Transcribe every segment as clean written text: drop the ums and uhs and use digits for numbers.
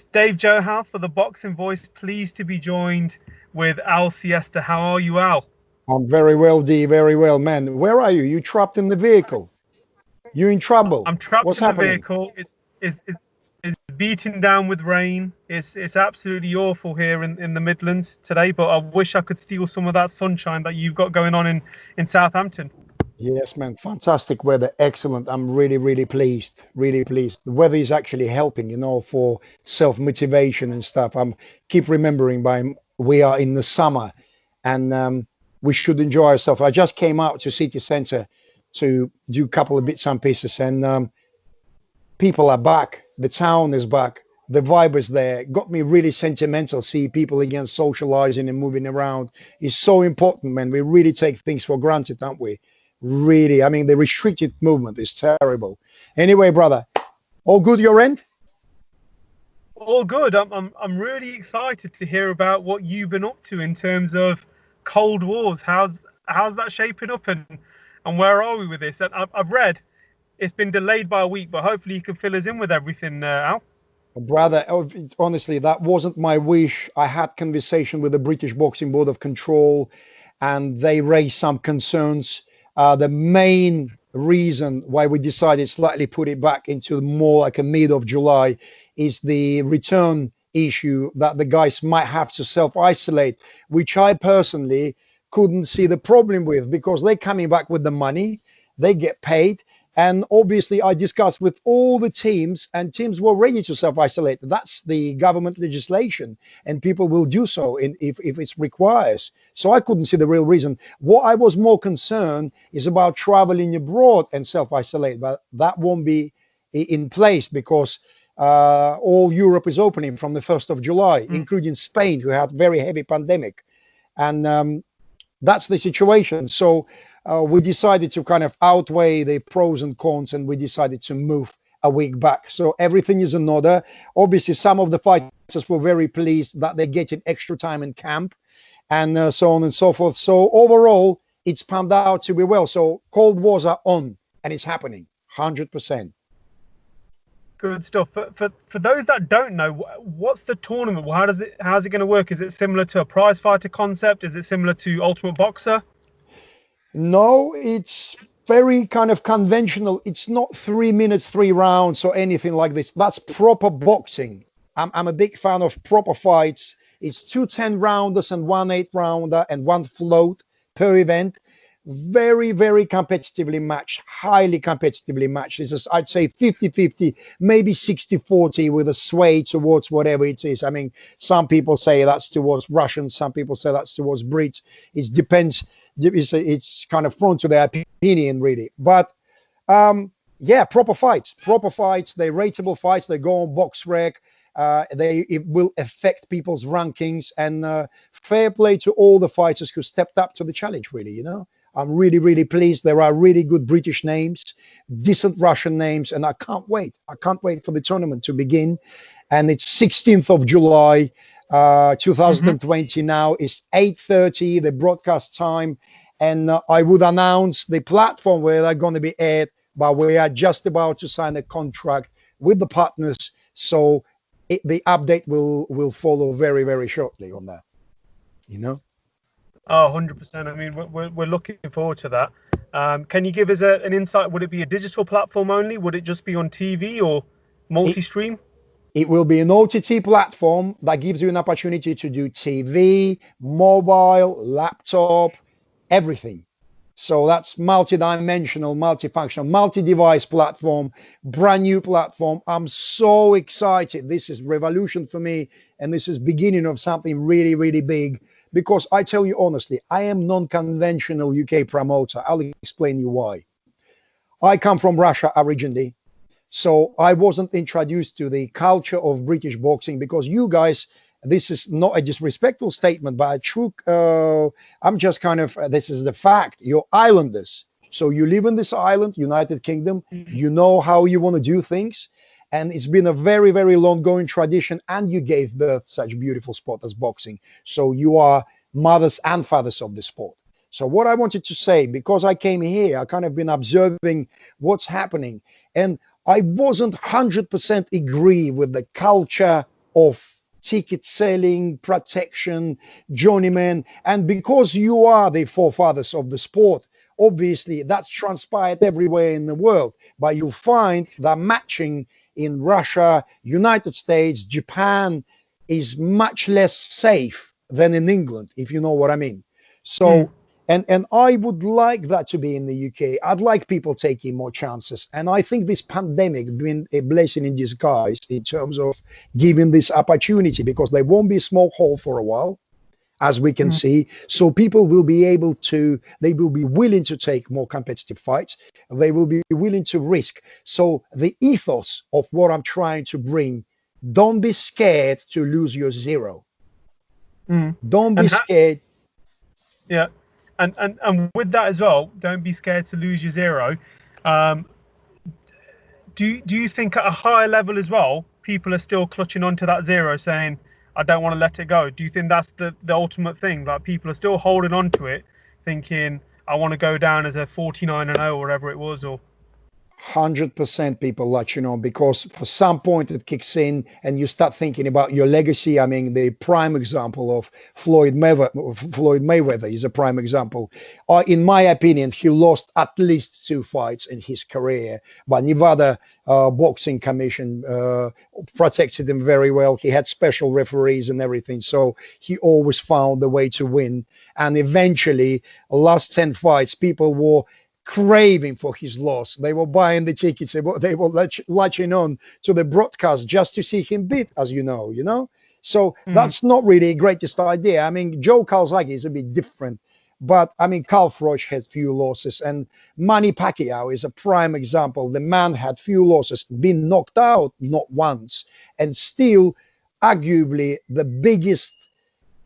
It's Dave Johal for the Boxing Voice. Pleased to be joined with Al Siesta. How are you, Al? I'm very well, D. Very well, man. Where are you? You trapped in the vehicle. You in trouble? I'm trapped What's in the happening? vehicle. It's beating down with rain. It's absolutely awful here in the Midlands today. But I wish I could steal some of that sunshine that you've got going on in Southampton. Yes, man. Fantastic weather. Excellent. I'm really, really pleased. Really pleased. The weather is actually helping, for self-motivation and stuff. I'm keep remembering we are in the summer and we should enjoy ourselves. I just came out to city centre to do a couple of bits and pieces and people are back. The town is back. The vibe is there. Got me really sentimental. See people again socializing and moving around is so important, man. We really take things for granted, don't we? Really. I mean, the restricted movement is terrible. Anyway, brother, all good your end? All good. I'm really excited to hear about what you've been up to in terms of Kold Wars. How's that shaping up and where are we with this? And I've read it's been delayed by a week, but hopefully you can fill us in with everything, Al. Brother, honestly, that wasn't my wish. I had conversation with the British Boxing Board of Control, and they raised some concerns. The main reason why we decided slightly put it back into more like a mid of July is the return issue that the guys might have to self-isolate, which I personally couldn't see the problem with because they're coming back with the money, they get paid. And obviously, I discussed with all the teams, and teams were ready to self-isolate. That's the government legislation, and people will do so if it requires. So I couldn't see the real reason. What I was more concerned is about traveling abroad and self-isolate, but that won't be in place because all Europe is opening from the 1st of July, including Spain, who had very heavy pandemic. And that's the situation. So we decided to kind of outweigh the pros and cons, and we decided to move a week back. So everything is in order. Obviously, some of the fighters were very pleased that they're getting extra time in camp and so on and so forth. So overall, it's panned out to be well. So Kold Wars are on, and it's happening 100%. Good stuff. For those that don't know, what's the tournament? How's it going to work? Is it similar to a prize fighter concept? Is it similar to Ultimate Boxer? No, it's very kind of conventional. It's not 3 minutes, 3 rounds or anything like this. That's proper boxing. I'm a big fan of proper fights. It's 2 10-rounders and 1 8-rounder and 1 float per event. Very, very competitively matched, highly competitively matched. This is, I'd say, 50-50, maybe 60-40 with a sway towards whatever it is. I mean, some people say that's towards Russians, some people say that's towards Brits. It depends. It's kind of prone to their opinion, really. But yeah, proper fights. They're rateable fights. They go on BoxRec. It will affect people's rankings, and fair play to all the fighters who stepped up to the challenge, really, I'm really, really pleased. There are really good British names, decent Russian names, and I can't wait. I can't wait for the tournament to begin. And it's 16th of July, 2020 now. It's 8:30, the broadcast time. And I would announce the platform where they're going to be aired, but we are just about to sign a contract with the partners. So the update will follow very, very shortly on that, Oh, 100%. I mean, we're looking forward to that. Can you give us an insight? Would it be a digital platform only? Would it just be on TV or multi-stream? It will be an OTT platform that gives you an opportunity to do TV, mobile, laptop, everything. So that's multi-dimensional, multifunctional, multi-device platform, brand new platform. I'm so excited. This is revolution for me, and this is beginning of something really, really big. Because I tell you honestly, I am non-conventional UK promoter. I'll explain you why. I come from Russia originally, so I wasn't introduced to the culture of British boxing because you guys, this is not a disrespectful statement, but a true, I'm just kind of, this is the fact, you're islanders. So you live in this island, United Kingdom, you know how you want to do things. And it's been a very, very long going tradition. And you gave birth such a beautiful sport as boxing. So you are mothers and fathers of the sport. So what I wanted to say, because I came here, I kind of been observing what's happening. And I wasn't 100% agree with the culture of ticket selling, protection, journeyman. And because you are the forefathers of the sport, obviously that's transpired everywhere in the world. But you'll find that matching in Russia, United States, Japan is much less safe than in England, if you know what I mean. So, and I would like that to be in the UK. I'd like people taking more chances. And I think this pandemic has been a blessing in disguise in terms of giving this opportunity, because there won't be a small hole for a while, as we can see. So people will be able to, they will be willing to take more competitive fights. They will be willing to risk. So the ethos of what I'm trying to bring, don't be scared to lose your zero. Don't be scared. Yeah. And with that as well, don't be scared to lose your zero. Do you think at a higher level as well, people are still clutching onto that zero, saying, I don't want to let it go? Do you think that's the ultimate thing? Like, people are still holding on to it, thinking, I want to go down as a 49-0 or whatever it was, or 100% people latching on, because for some point it kicks in and you start thinking about your legacy. I mean, the prime example of Floyd Mayweather is a prime example. In my opinion, he lost at least 2 fights in his career, but Nevada Boxing Commission protected him very well. He had special referees and everything, so he always found the way to win. And eventually, last 10 fights, people were craving for his loss. They were buying the tickets. They were latching on to the broadcast just to see him beat, as you know. So that's not really a greatest idea. I mean, Joe Calzaghe is a bit different, but I mean, Carl Froch has few losses, and Manny Pacquiao is a prime example. The man had few losses, been knocked out not once, and still arguably the biggest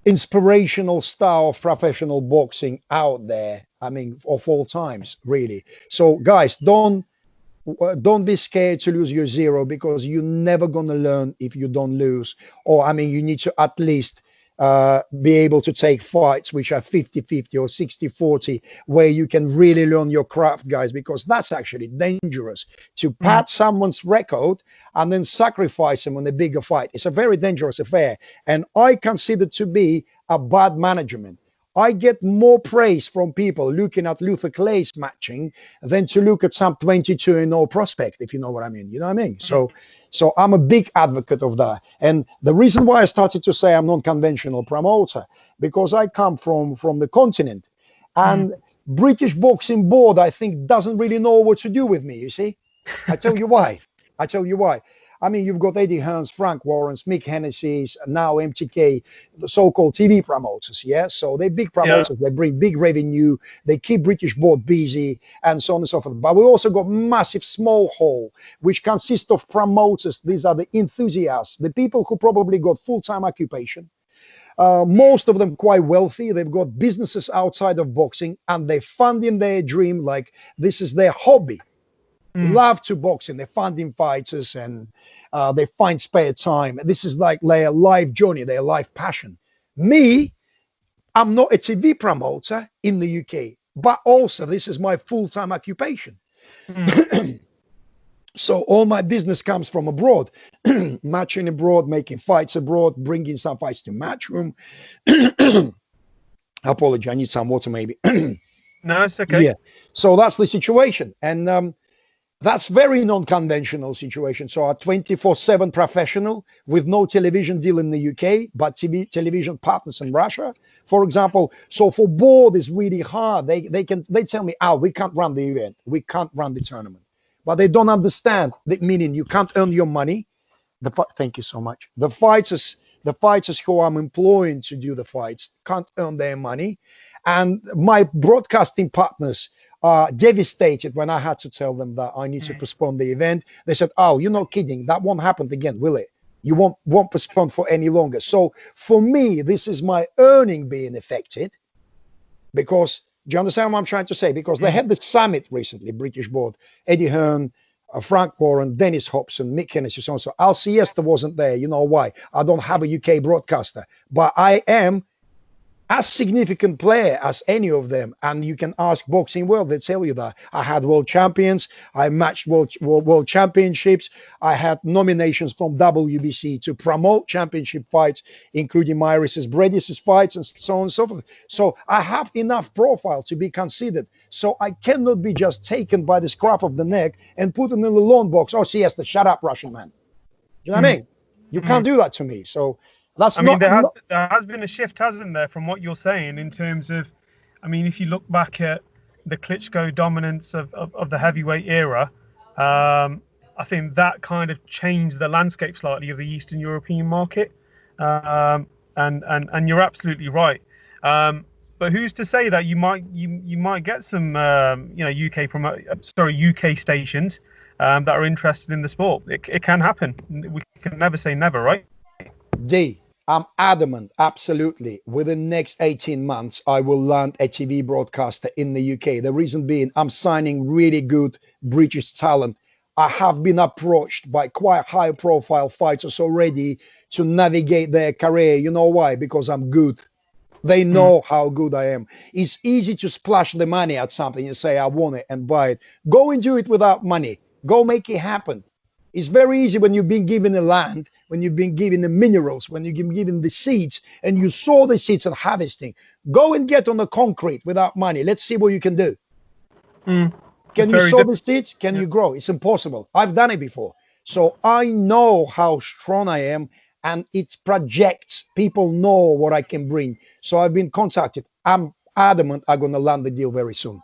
inspirational star of professional boxing out there. I mean, of all times, really. So guys, don't be scared to lose your zero, because you're never going to learn if you don't lose. Or I mean, you need to at least be able to take fights which are 50-50 or 60-40, where you can really learn your craft, guys, because that's actually dangerous. To pad someone's record and then sacrifice him on a bigger fight, it's a very dangerous affair. And I consider to be a bad management. I get more praise from people looking at Luther Clay's matching than to look at some 22-0 prospect, if you know what I mean. You know what I mean? So I'm a big advocate of that. And the reason why I started to say I'm non-conventional promoter, because I come from the continent, and British Boxing Board, I think, doesn't really know what to do with me, you see? I tell you why. I mean, you've got Eddie Hearns, Frank Warrens, Mick Hennessy's, now MTK, the so-called TV promoters, yeah? So they're big promoters, they bring big revenue, they keep British board busy, and so on and so forth. But we also got massive small hole, which consists of promoters. These are the enthusiasts, the people who probably got full-time occupation. Most of them quite wealthy. They've got businesses outside of boxing, and they're funding their dream like this is their hobby. Love to boxing. They're funding fighters, and they find spare time. This is like their life journey, their life passion. Me, I'm not a TV promoter in the UK, but also this is my full-time occupation. So all my business comes from abroad, matching abroad, making fights abroad, bringing some fights to Matchroom. I apologize, I need some water maybe. No, it's okay. Yeah. So that's the situation. And that's very non-conventional situation. So a 24/7 professional with no television deal in the UK, but television partners in Russia, for example. So for board is really hard. They tell me, we can't run the event, we can't run the tournament, but they don't understand the meaning. You can't earn your money. Thank you so much. The fighters who I'm employing to do the fights can't earn their money, and my broadcasting partners are devastated when I had to tell them that I need to postpone the event. They said, you're not kidding. That won't happen again, will it? You won't postpone for any longer. So for me, this is my earning being affected, because, do you understand what I'm trying to say? Because they had the summit recently, British board, Eddie Hearn, Frank Warren, Dennis Hobson, Mick Hennessy, so on. So Al Siesta wasn't there. You know why? I don't have a UK broadcaster, but I am as significant player as any of them. And you can ask Boxing World, they tell you that. I had world champions, I matched world championships, I had nominations from WBC to promote championship fights, including Myris's Bredis' fights and so on and so forth. So I have enough profile to be considered. So I cannot be just taken by the scruff of the neck and put in the lawn box. Oh, Siesta, shut up, Russian man. You know what I mean? You can't do that to me. So that's I mean, not. there has been a shift, hasn't there, from what you're saying in terms of, I mean, if you look back at the Klitschko dominance of the heavyweight era, I think that kind of changed the landscape slightly of the Eastern European market. And you're absolutely right. But who's to say that you might get some UK stations that are interested in the sport? It can happen. We can never say never, right? D, I'm adamant, absolutely. Within the next 18 months, I will land a TV broadcaster in the UK. The reason being, I'm signing really good British talent. I have been approached by quite high profile fighters already to navigate their career. You know why? Because I'm good. They know how good I am. It's easy to splash the money at something and say, I want it and buy it. Go and do it without money. Go make it happen. It's very easy when you've been given the land, when you've been given the minerals, when you've been given the seeds, and you sow the seeds and harvesting. Go and get on the concrete without money. Let's see what you can do. Can you sow the seeds? Can you grow? It's impossible. I've done it before. So I know how strong I am, and it projects. People know what I can bring. So I've been contacted. I'm adamant I'm going to land the deal very soon.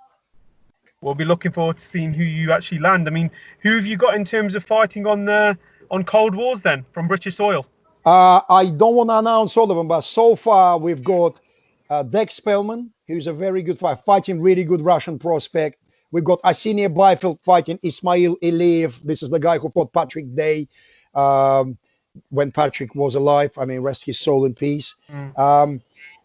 We'll be looking forward to seeing who you actually land. I mean, who have you got in terms of fighting on Kold Wars then from British soil? I don't want to announce all of them, but so far we've got Dex Spellman, who's a very good fighter, fighting really good Russian prospect. We've got Arsenij Byfield fighting Ismail Iliyev. This is the guy who fought Patrick Day when Patrick was alive. I mean, rest his soul in peace.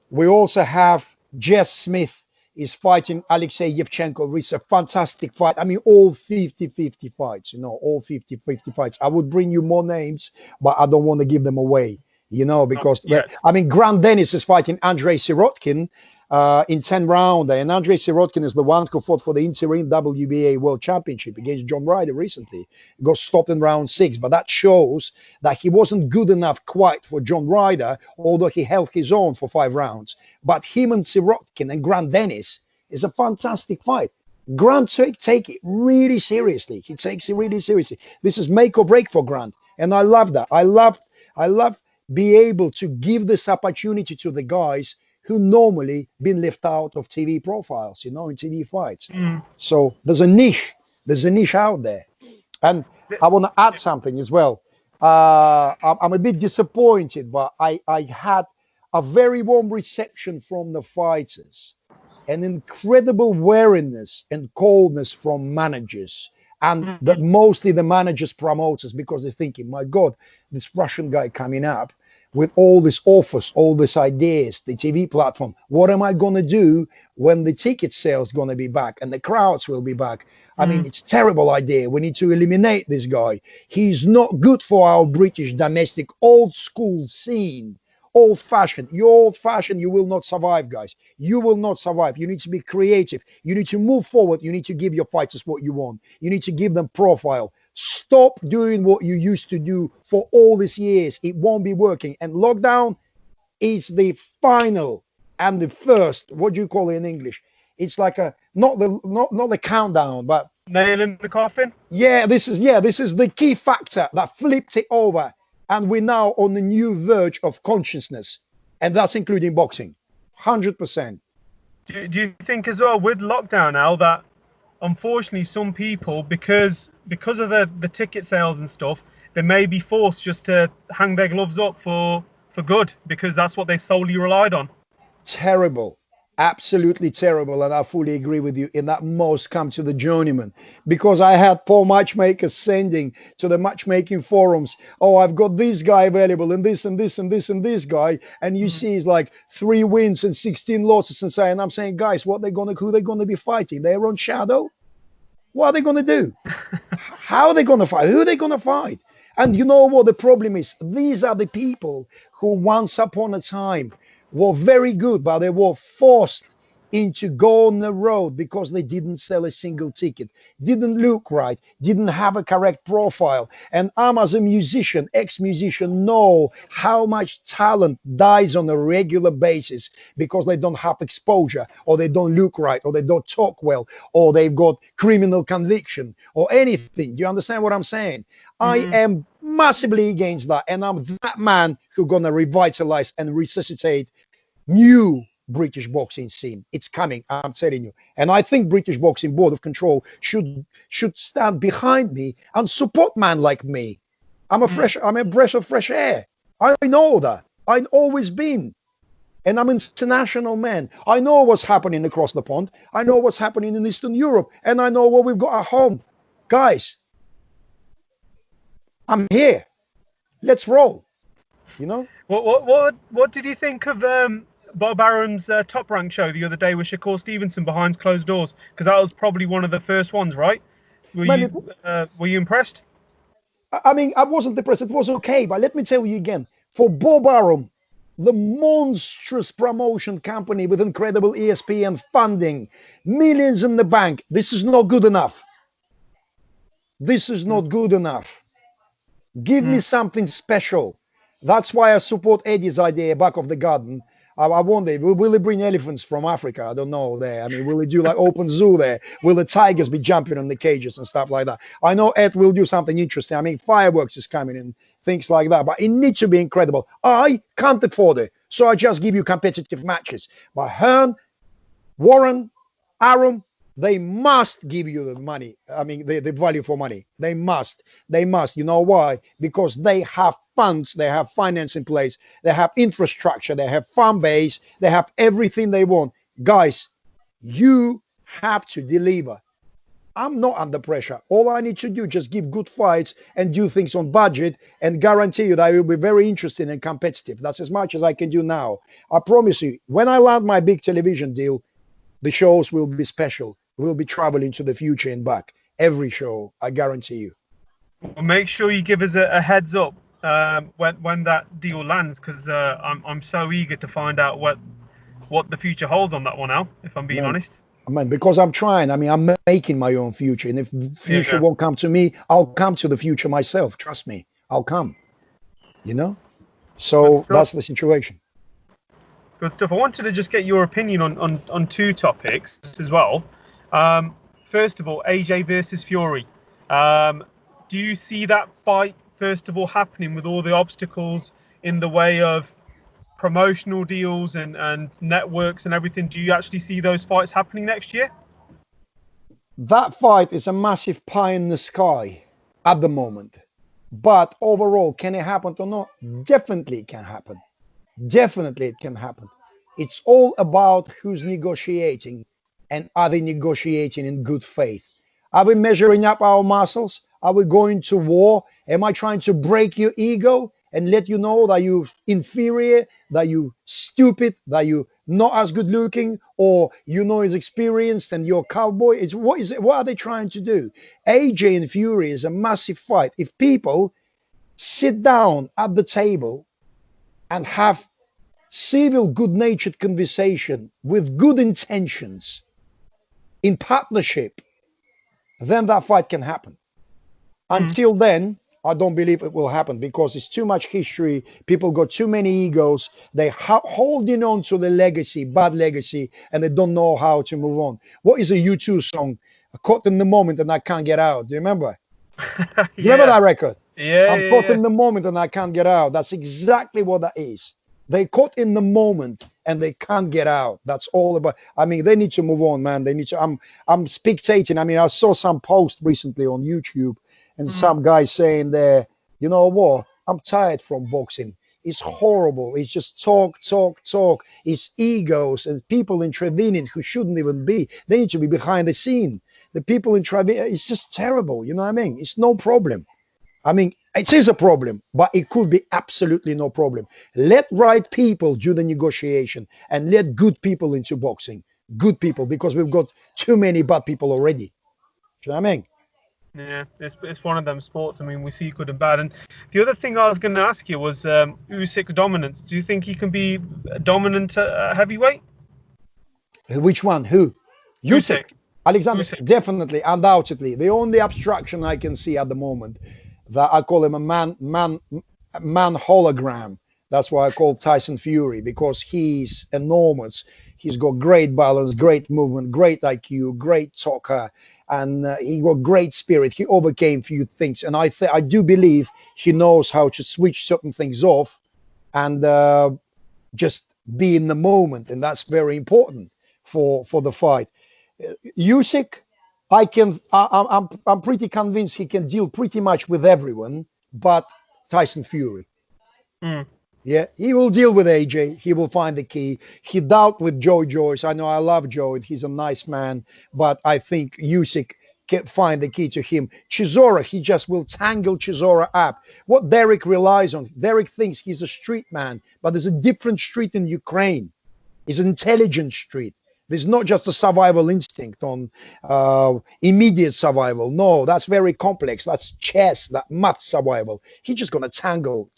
We also have Jess Smith is fighting Alexei Yevchenko. It's a fantastic fight. I mean, all 50-50 fights, all 50-50 fights. I would bring you more names, but I don't want to give them away, because, I mean, Grant Dennis is fighting Andrei Sirotkin in 10 round. And Andrei Sirotkin is the one who fought for the interim WBA World Championship against John Ryder recently. He got stopped in round 6, but that shows that he wasn't good enough quite for John Ryder, although he held his own for 5 rounds. But him and Sirotkin and Grant Dennis is a fantastic fight. Grant take it really seriously. He takes it really seriously. This is make or break for Grant. And I love that. I love be able to give this opportunity to the guys who normally been left out of TV profiles, in TV fights. So there's a niche out there. And I want to add something as well. I'm a bit disappointed, but I had a very warm reception from the fighters, an incredible wariness and coldness from managers, and mostly the managers, promoters, because they're thinking, my God, this Russian guy coming up with all these offers, all these ideas, the TV platform. What am I going to do when the ticket sales going to be back and the crowds will be back? I mean, it's a terrible idea. We need to eliminate this guy. He's not good for our British domestic old school scene. Old fashioned. You're old fashioned. You will not survive, guys. You will not survive. You need to be creative. You need to move forward. You need to give your fighters what you want. You need to give them profile. Stop doing what you used to do for all these years. It won't be working. And lockdown is the final and the first. What do you call it in English? It's like not the countdown, but nail in the coffin. Yeah, this is the key factor that flipped it over, and we're now on the new verge of consciousness, and that's including boxing, 100%. Do you think as well with lockdown now that unfortunately some people, because of the ticket sales and stuff, they may be forced just to hang their gloves up for good, because that's what they solely relied on? Terrible. Absolutely terrible, and I fully agree with you. In that most come to the journeyman, because I had poor matchmakers sending to the matchmaking forums, oh, I've got this guy available and this and this and this and this guy, and you see it's like 3 wins and 16 losses and so. And I'm saying, guys, who they gonna be fighting? Their own shadow? What are they gonna do? How are they gonna fight? Who are they gonna fight? And you know what the problem is? These are the people who once upon a time were very good, but they were forced into go on the road because they didn't sell a single ticket, didn't look right, didn't have a correct profile. And I'm, as a musician, ex-musician, know how much talent dies on a regular basis because they don't have exposure, or they don't look right, or they don't talk well, or they've got criminal conviction or anything. Do you understand what I'm saying? I Mm-hmm. am massively against that, and I'm that man who's gonna revitalize and resuscitate new British boxing scene. It's coming, I'm telling you. And I think British Boxing Board of Control should stand behind me and support man like me. I'm a breath of fresh air. I know that. I've always been. And I'm an international man. I know what's happening across the pond. I know what's happening in Eastern Europe. And I know what we've got at home. Guys, I'm here. Let's roll. You know? What did you think of Bob Arum's Top Rank show the other day with Shakur Stevenson behind closed doors? Because that was probably one of the first ones, right? Man, Were you impressed? I mean, I wasn't depressed. It was okay. But let me tell you again, for Bob Arum, the monstrous promotion company with incredible ESPN funding, millions in the bank, this is not good enough. This is not good enough. Give me something special. That's why I support Eddie's idea back of the garden. I wonder, will he bring elephants from Africa? I don't know there. I mean, will he do like open zoo there? Will the tigers be jumping on the cages and stuff like that? I know Ed will do something interesting. I mean, fireworks is coming and things like that, but it needs to be incredible. I can't afford it, so I just give you competitive matches. But Hearn, Warren, Arum, they must give you the money. I mean, the value for money. They must. They must. You know why? Because they have funds, they have finance in place, they have infrastructure, they have fan base, they have everything they want. Guys, you have to deliver. I'm not under pressure. All I need to do, just give good fights and do things on budget, and guarantee you that I will be very interesting and competitive. That's as much as I can do now. I promise you, when I land my big television deal, the shows will be special. We'll be traveling to the future and back. Every show, I guarantee you. Well, make sure you give us a heads up when that deal lands, because I'm so eager to find out what the future holds on that one now, if I'm being honest. I mean, because I'm trying. I mean, I'm making my own future. And if future won't come to me, I'll come to the future myself. Trust me, I'll come. You know? So that's the situation. Good stuff. I wanted to just get your opinion on two topics as well. First of all, AJ versus Fury. Do you see that fight, first of all, happening with all the obstacles in the way of promotional deals and networks and everything? Do you actually see those fights happening next year? That fight is a massive pie in the sky at the moment. But overall, can it happen or not? Definitely it can happen. Definitely it can happen. It's all about who's negotiating, and are they negotiating in good faith? Are we measuring up our muscles? Are we going to war? Am I trying to break your ego and let you know that you're inferior, that you're stupid, that you're not as good looking, or is experienced and you're a cowboy? What are they trying to do? AJ and Fury is a massive fight. If people sit down at the table and have civil, good-natured conversation with good intentions in partnership, then that fight can happen. Until then, I don't believe it will happen, because it's too much history. People got too many egos. They holding on to the legacy, bad legacy, and they don't know how to move on. What is a U2 song? Caught in the moment and I can't get out. Do you remember? You remember that record? I'm caught in the moment and I can't get out. That's exactly what that is. They caught in the moment and they can't get out. That's all about. I mean, they need to move on, man. They need to. I'm spectating. I mean, I saw some post recently on YouTube, and some guy saying there, you know what? I'm tired from boxing. It's horrible. It's just talk, talk, talk. It's egos and people intervening who shouldn't even be. They need to be behind the scene. The people intervening. It's just terrible. You know what I mean? It's no problem. I mean, it is a problem, but it could be absolutely no problem. Let right people do the negotiation and let good people into boxing. Good people, because we've got too many bad people already. Do you know what I mean? Yeah, it's one of them sports. I mean, we see good and bad. And the other thing I was going to ask you was Usyk's dominance. Do you think he can be dominant at heavyweight? Which one? Who? Usyk. Usyk. Alexander, Usyk. definitely, undoubtedly. The only abstraction I can see at the moment, that I call him a man hologram. That's why I call Tyson Fury, because he's enormous. He's got great balance, great movement, great IQ, great talker, and he got great spirit. He overcame few things, and I do believe he knows how to switch certain things off and just be in the moment, and that's very important for the fight. Usyk, I'm pretty convinced he can deal pretty much with everyone, but Tyson Fury. Mm. Yeah, he will deal with AJ. He will find the key. He dealt with Joe Joyce. I know I love Joe. He's a nice man, but I think Usyk can find the key to him. Chisora, he just will tangle Chisora up. What Derek relies on, Derek thinks he's a street man, but there's a different street in Ukraine. It's an intelligent street. There's not just a survival instinct on immediate survival. No, that's very complex. That's chess, that math survival. He's just gonna tangle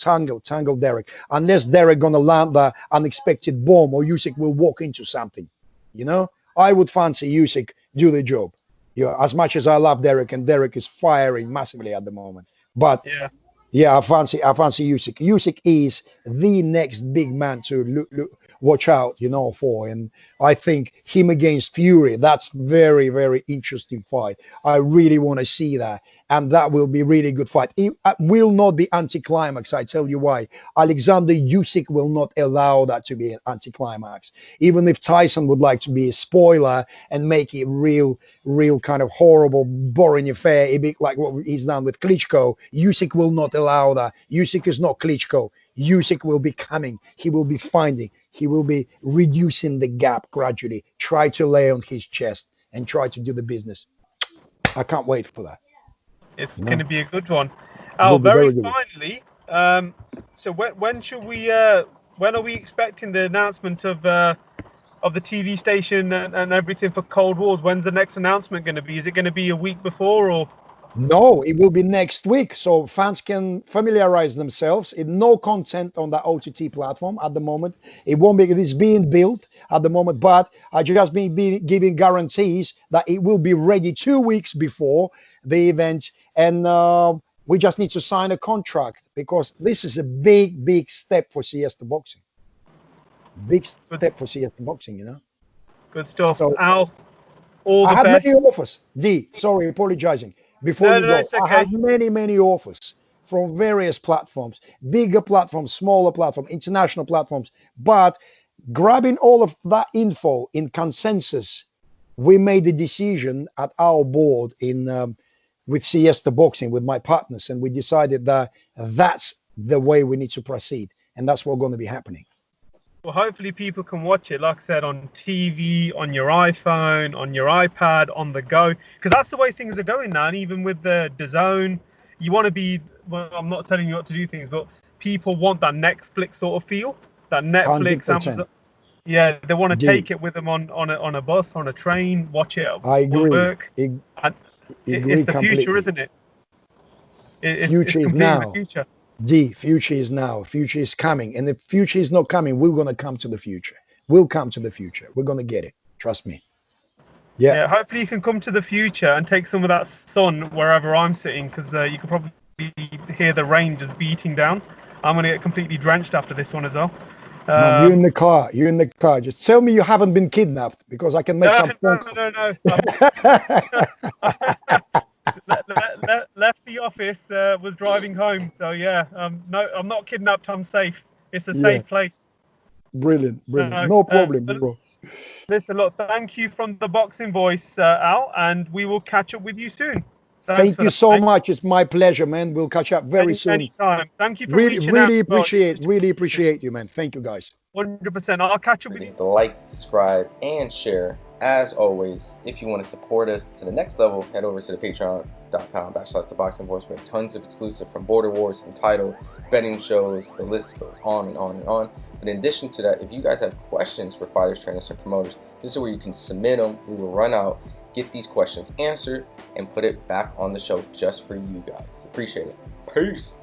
Derek. Unless Derek gonna land the unexpected bomb or Usyk will walk into something. You know, I would fancy Usyk do the job. Yeah, as much as I love Derek, and Derek is firing massively at the moment. But Yeah. yeah, I fancy Usyk. Usyk is the next big man to watch out, for. And I think him against Fury, that's very, very interesting fight. I really want to see that. And that will be really good fight. It will not be anticlimax. I tell you why. Alexander Usyk will not allow that to be an anticlimax. Even if Tyson would like to be a spoiler and make it real kind of horrible, boring affair, a bit like what he's done with Klitschko, Usyk will not allow that. Usyk is not Klitschko. Usyk will be coming. He will be finding. He will be reducing the gap gradually. Try to lay on his chest and try to do the business. I can't wait for that. It's You going know, to be a good one. it will Al, be very very good. finally, so when should we? When are we expecting the announcement of the TV station and everything for Kold Wars? When's the next announcement going to be? Is it going to be a week before or? No, it will be next week, so fans can familiarize themselves. No content on the OTT platform at the moment. It won't be. It is being built at the moment, but I just been giving guarantees that it will be ready 2 weeks before the event, and we just need to sign a contract because this is a big step for Siesta Boxing. Big Good, step for Siesta Boxing. good stuff. So Al, all I the had many best. offers. Sorry, apologizing. Before No, you no, no, go, it's I had okay. many offers from various platforms, bigger platforms, smaller platforms, international platforms. But grabbing all of that info in consensus, we made the decision at our board in with Siesta Boxing with my partners, and we decided that that's the way we need to proceed, and that's what's going to be happening. Well, hopefully people can watch it, like I said, on TV, on your iPhone, on your iPad, on the go, because that's the way things are going now. And even with the Dazn, you want to be. Well, I'm not telling you what to do things, but people want that Netflix sort of feel, that Netflix, 100%. Amazon. Yeah, they want to D. take it with them on a bus, on a train, watch it at I agree. work, and it's Agree the future, completely. isn't it? It's Future is completely the now. future. The future is now. Future is coming. And if future is not coming, we're going to come to the future. We'll come to the future. We're going to get it. Trust me. Yeah. Yeah, hopefully you can come to the future and take some of that sun wherever I'm sitting, because you can probably hear the rain just beating down. I'm gonna get completely drenched after this one as well. Man, you're in Um, the car. You're in the car. Just tell me you haven't been kidnapped because I can make no, some phone no, calls. no, no. Left the office, was driving home, so yeah. No, I'm not kidnapped. I'm safe. It's a Yeah. safe place. Brilliant. Brilliant. No, No problem, but bro. listen, look, thank you from the Boxing Voice, Al, and we will catch up with you soon. Thanks Thank for you that, so mate. much. It's my pleasure, man. We'll catch up very soon. Anytime. Thank you for Really, reaching out really as well. appreciate, really appreciate you, man. Thank you, guys. 100%. I'll catch up Don't with you. forget to like, subscribe, and share. As always, if you want to support us to the next level, head over to the patreon.com/ThaBoxingVoice. We have tons of exclusive from Border Wars, Entitled, betting shows, the list goes on and on and on. But in addition to that, if you guys have questions for fighters, trainers, and promoters, this is where you can submit them. We will run out, get these questions answered and put it back on the show just for you guys. Appreciate it. Peace.